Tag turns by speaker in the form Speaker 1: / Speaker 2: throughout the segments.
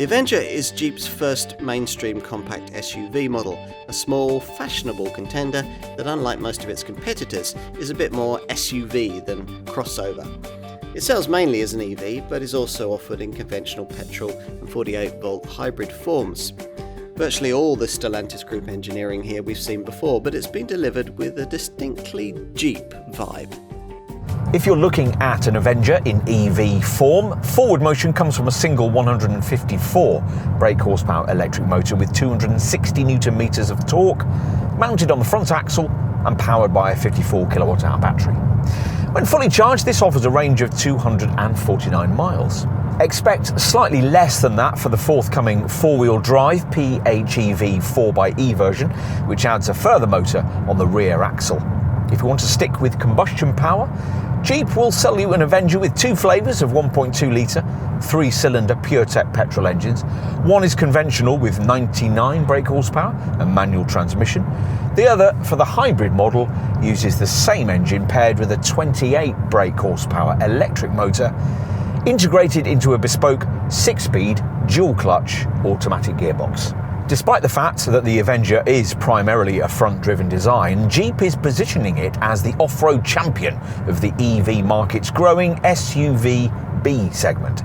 Speaker 1: Avenger is Jeep's first mainstream compact SUV model, a small, fashionable contender that, unlike most of its competitors, is a bit more SUV than crossover. It sells mainly as an EV, but is also offered in conventional petrol and 48-volt hybrid forms. Virtually all the Stellantis Group engineering here we've seen before, but it's been delivered with a distinctly Jeep vibe.
Speaker 2: If you're looking at an Avenger in EV form, forward motion comes from a single 154 brake horsepower electric motor with 260 newton meters of torque, mounted on the front axle and powered by a 54 kilowatt hour battery. When fully charged, this offers a range of 249 miles. Expect slightly less than that for the forthcoming four-wheel drive PHEV 4xe version, which adds a further motor on the rear axle. If you want to stick with combustion power, Jeep will sell you an Avenger with two flavours of 1.2 litre, 3-cylinder PureTech petrol engines. One is conventional with 99 brake horsepower and manual transmission. The other, for the hybrid model, uses the same engine paired with a 28 brake horsepower electric motor integrated into a bespoke 6-speed dual-clutch automatic gearbox. Despite the fact that the Avenger is primarily a front-driven design, Jeep is positioning it as the off-road champion of the EV market's growing SUV B segment.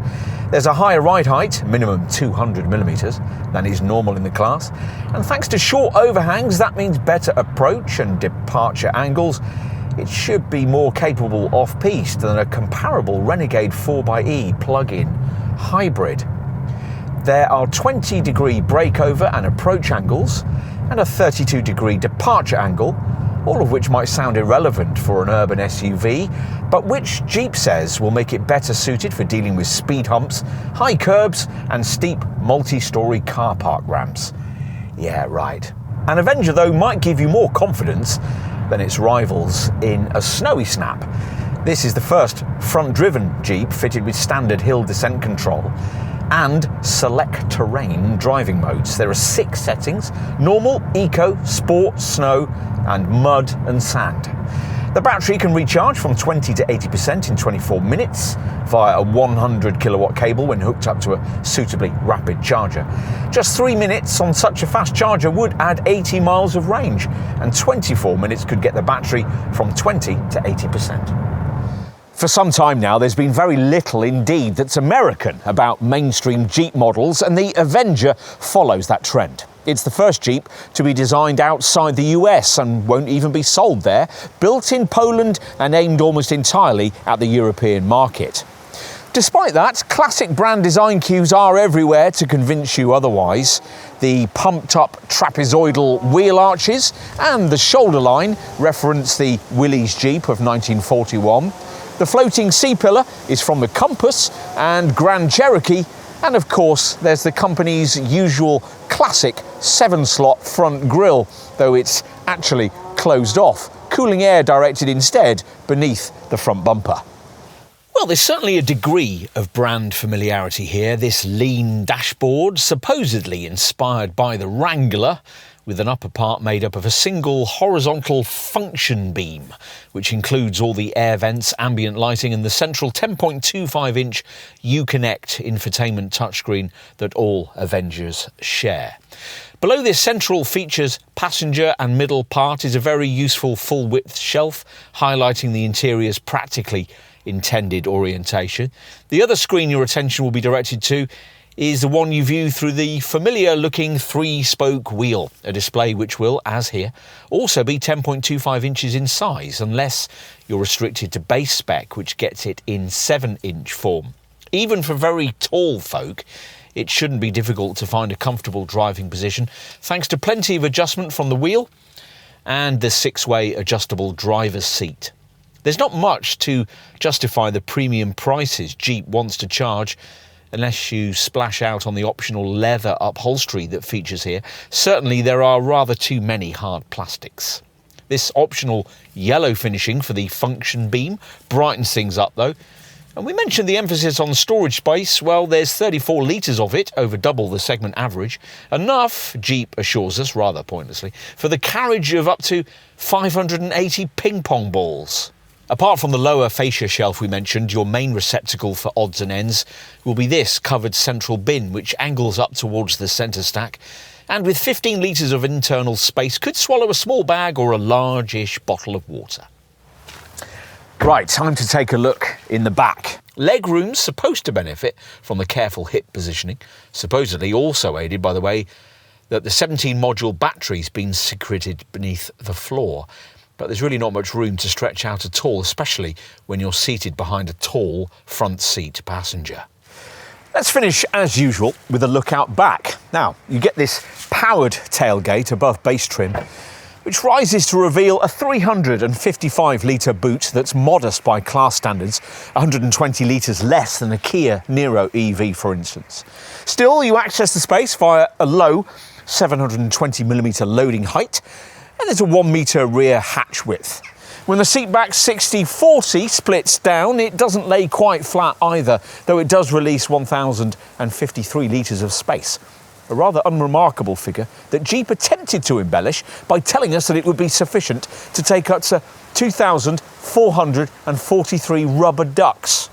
Speaker 2: There's a higher ride height, minimum 200mm, than is normal in the class, and thanks to short overhangs, that means better approach and departure angles. It should be more capable off-piste than a comparable Renegade 4xe plug-in hybrid. There are 20-degree breakover and approach angles and a 32-degree departure angle, all of which might sound irrelevant for an urban SUV, but which Jeep says will make it better suited for dealing with speed humps, high curbs and steep multi-storey car park ramps. Yeah, right. An Avenger, though, might give you more confidence than its rivals in a snowy snap. This is the first front-driven Jeep fitted with standard hill descent control and select terrain driving modes. There are 6 settings: normal, eco, sport, snow and mud and sand. The battery can recharge from 20 to 80% in 24 minutes via a 100 kilowatt cable when hooked up to a suitably rapid charger. Just 3 minutes on such a fast charger would add 80 miles of range, and 24 minutes could get the battery from 20 to 80%. For some time now, there's been very little indeed that's American about mainstream Jeep models, and the Avenger follows that trend. It's the first Jeep to be designed outside the US and won't even be sold there, built in Poland and aimed almost entirely at the European market. Despite that, classic brand design cues are everywhere to convince you otherwise. The pumped-up trapezoidal wheel arches and the shoulder line reference the Willys Jeep of 1941. The floating C-pillar is from the Compass and Grand Cherokee, and of course there's the company's usual classic 7-slot front grille, though it's actually closed off, cooling air directed instead beneath the front bumper. Well, there's certainly a degree of brand familiarity here. This lean dashboard, supposedly inspired by the Wrangler, with an upper part made up of a single horizontal function beam, which includes all the air vents, ambient lighting and the central 10.25-inch Uconnect infotainment touchscreen that all Avengers share. Below this central features passenger and middle part is a very useful full-width shelf, highlighting the interior's practically intended orientation. The other screen your attention will be directed to is the one you view through the familiar-looking 3-spoke wheel, a display which will, as here, also be 10.25 inches in size, unless you're restricted to base spec, which gets it in 7-inch form. Even for very tall folk, it shouldn't be difficult to find a comfortable driving position, thanks to plenty of adjustment from the wheel and the 6-way adjustable driver's seat. There's not much to justify the premium prices Jeep wants to charge, unless you splash out on the optional leather upholstery that features here. Certainly there are rather too many hard plastics. This optional yellow finishing for the function beam brightens things up though. And we mentioned the emphasis on storage space. Well, there's 34 litres of it, over double the segment average. Enough, Jeep assures us, rather pointlessly, for the carriage of up to 580 ping-pong balls. Apart from the lower fascia shelf we mentioned, your main receptacle for odds and ends will be this covered central bin, which angles up towards the centre stack, and with 15 litres of internal space could swallow a small bag or a large-ish bottle of water. Right, time to take a look in the back. Legroom's supposed to benefit from the careful hip positioning, supposedly also aided by the way that the 17-module battery's been secreted beneath the floor. But there's really not much room to stretch out at all, especially when you're seated behind a tall front seat passenger. Let's finish, as usual, with a look out back. Now, you get this powered tailgate above base trim, which rises to reveal a 355-litre boot that's modest by class standards, 120 litres less than a Kia Niro EV, for instance. Still, you access the space via a low 720mm loading height, and there's a 1 metre rear hatch width. When the seatback 60/40 splits down, it doesn't lay quite flat either, though it does release 1,053 litres of space. A rather unremarkable figure that Jeep attempted to embellish by telling us that it would be sufficient to take up to 2,443 rubber ducks.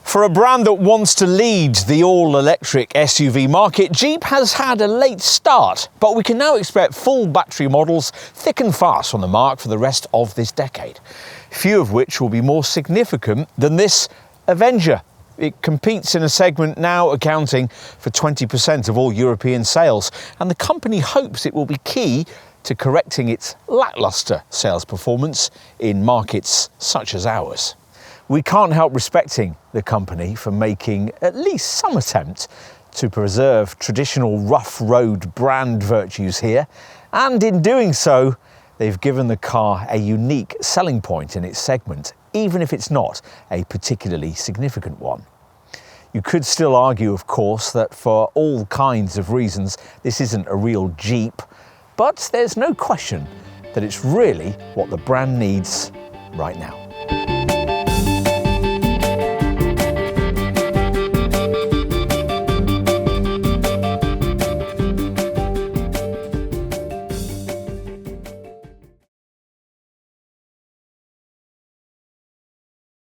Speaker 2: For a brand that wants to lead the all-electric SUV market, Jeep has had a late start, but we can now expect full battery models thick and fast on the mark for the rest of this decade, few of which will be more significant than this Avenger. It competes in a segment now accounting for 20% of all European sales, and the company hopes it will be key to correcting its lacklustre sales performance in markets such as ours. We can't help respecting the company for making at least some attempt to preserve traditional rough road brand virtues here, and in doing so, they've given the car a unique selling point in its segment, even if it's not a particularly significant one. You could still argue, of course, that for all kinds of reasons, this isn't a real Jeep, but there's no question that it's really what the brand needs right now.